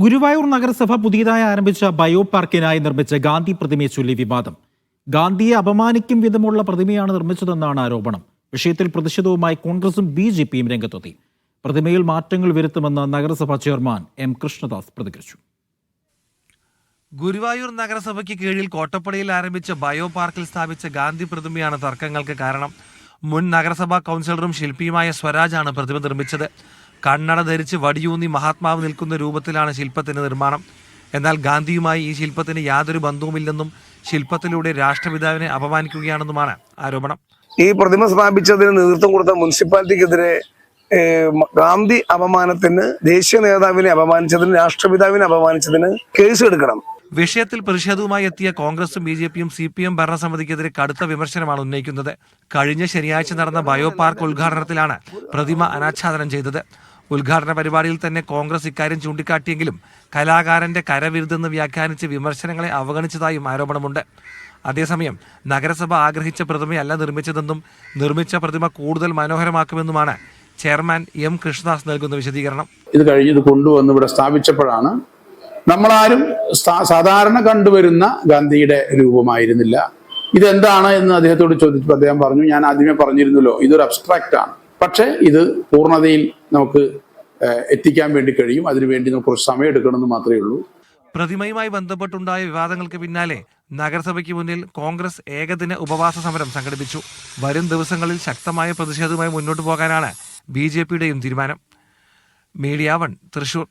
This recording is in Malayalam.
ഗുരുവായൂർ നഗരസഭ പുതിയതായി ആരംഭിച്ച ബയോ പാർക്കിനായി നിർമ്മിച്ച ഗാന്ധി പ്രതിമയെ ചൊല്ലി വിവാദം. ഗാന്ധിയെ അപമാനിക്കും വിധമുള്ള പ്രതിമയാണ് നിർമ്മിച്ചതെന്നാണ് ആരോപണം. വിഷയത്തിൽ പ്രതിഷേധവുമായി കോൺഗ്രസും BJPയും രംഗത്തെത്തി. പ്രതിമയിൽ മാറ്റങ്ങൾ വരുത്തുമെന്ന് നഗരസഭാ ചെയർമാൻ M. കൃഷ്ണദാസ് പ്രതികരിച്ചു. ഗുരുവായൂർ നഗരസഭയ്ക്ക് കീഴിൽ കോട്ടപ്പടിയിൽ ആരംഭിച്ച ബയോ പാർക്കിൽ സ്ഥാപിച്ച ഗാന്ധി പ്രതിമയാണ് തർക്കങ്ങൾക്ക് കാരണം. മുൻ നഗരസഭാ കൗൺസിലറും ശില്പിയുമായ സ്വരാജാണ് പ്രതിമ നിർമ്മിച്ചത്. കണ്ണട ധരിച്ച് വടിയൂന്നി മഹാത്മാവ് നിൽക്കുന്ന രൂപത്തിലാണ് ശില്പത്തിന്റെ നിർമ്മാണം. എന്നാൽ ഗാന്ധിയുമായി ഈ ശില്പത്തിന് യാതൊരു ബന്ധവുമില്ലെന്നും ശില്പത്തിലൂടെ രാഷ്ട്രപിതാവിനെ അപമാനിക്കുകയാണെന്നുമാണ് ആരോപണം. ഈ പ്രതിമ സ്ഥാപിച്ചതിന് നേതൃത്വം കൊടുത്ത മുനിസിപ്പാലിറ്റിക്കെതിരെ ഗാന്ധി അപമാനത്തിന്, ദേശീയ നേതാവിനെ അപമാനിച്ചതിന്, രാഷ്ട്രപിതാവിനെ അപമാനിച്ചതിന് കേസ് എടുക്കണം. വിഷയത്തിൽ പ്രതിഷേധവുമായി എത്തിയ കോൺഗ്രസും BJPയും CPM ഭരണസമിതിക്കെതിരെ കടുത്ത വിമർശനമാണ് ഉന്നയിക്കുന്നത്. കഴിഞ്ഞ ശനിയാഴ്ച നടന്ന ബയോ പാർക്ക് ഉദ്ഘാടനത്തിലാണ് പ്രതിമ അനാച്ഛാദനം ചെയ്തത്. ഉദ്ഘാടന പരിപാടിയിൽ തന്നെ കോൺഗ്രസ് ഇക്കാര്യം ചൂണ്ടിക്കാട്ടിയെങ്കിലും കലാകാരന്റെ കരവിരുതെന്ന് വ്യാഖ്യാനിച്ച് വിമർശനങ്ങളെ അവഗണിച്ചതായും ആരോപണമുണ്ട്. അതേസമയം നഗരസഭ ആഗ്രഹിച്ച പ്രതിമയല്ല നിർമ്മിച്ചതെന്നും നിർമ്മിച്ച പ്രതിമ കൂടുതൽ മനോഹരമാക്കുമെന്നുമാണ് ചെയർമാൻ M. കൃഷ്ണദാസ് നൽകുന്ന വിശദീകരണം. ഇത് കഴിഞ്ഞ് ഇത് കൊണ്ടുവന്ന് ഇവിടെ സ്ഥാപിച്ചപ്പോഴാണ് നമ്മളാരും സാധാരണ കണ്ടുവരുന്ന ഗാന്ധിയുടെ രൂപമായിരുന്നില്ല. ഇതെന്താണ് എന്ന് അദ്ദേഹത്തോട് ചോദിച്ചപ്പോൾ അദ്ദേഹം പറഞ്ഞു, ഞാൻ ആദ്യമേ പറഞ്ഞിരുന്നല്ലോ, ഇതൊരു അബ്സ്ട്രാക്റ്റ് ആണ്, പക്ഷേ ഇത് പൂർണ്ണതയിൽ നമുക്ക് എത്തിക്കാൻ വേണ്ടി കഴിയും. അതിനുവേണ്ടി നമുക്ക് കുറച്ച് സമയം എടുക്കണമെന്ന് മാത്രമേ ഉള്ളൂ. പ്രതിമയുമായി ബന്ധപ്പെട്ടുണ്ടായ വിവാദങ്ങൾക്ക് പിന്നാലെ നഗരസഭയ്ക്ക് മുന്നിൽ കോൺഗ്രസ് ഏകദിന ഉപവാസ സമരം സംഘടിപ്പിച്ചു. വരും ദിവസങ്ങളിൽ ശക്തമായ പ്രതിഷേധവുമായി മുന്നോട്ട് പോകാനാണ് BJPയുടെയും തീരുമാനം. മീഡിയ 1 തൃശൂർ.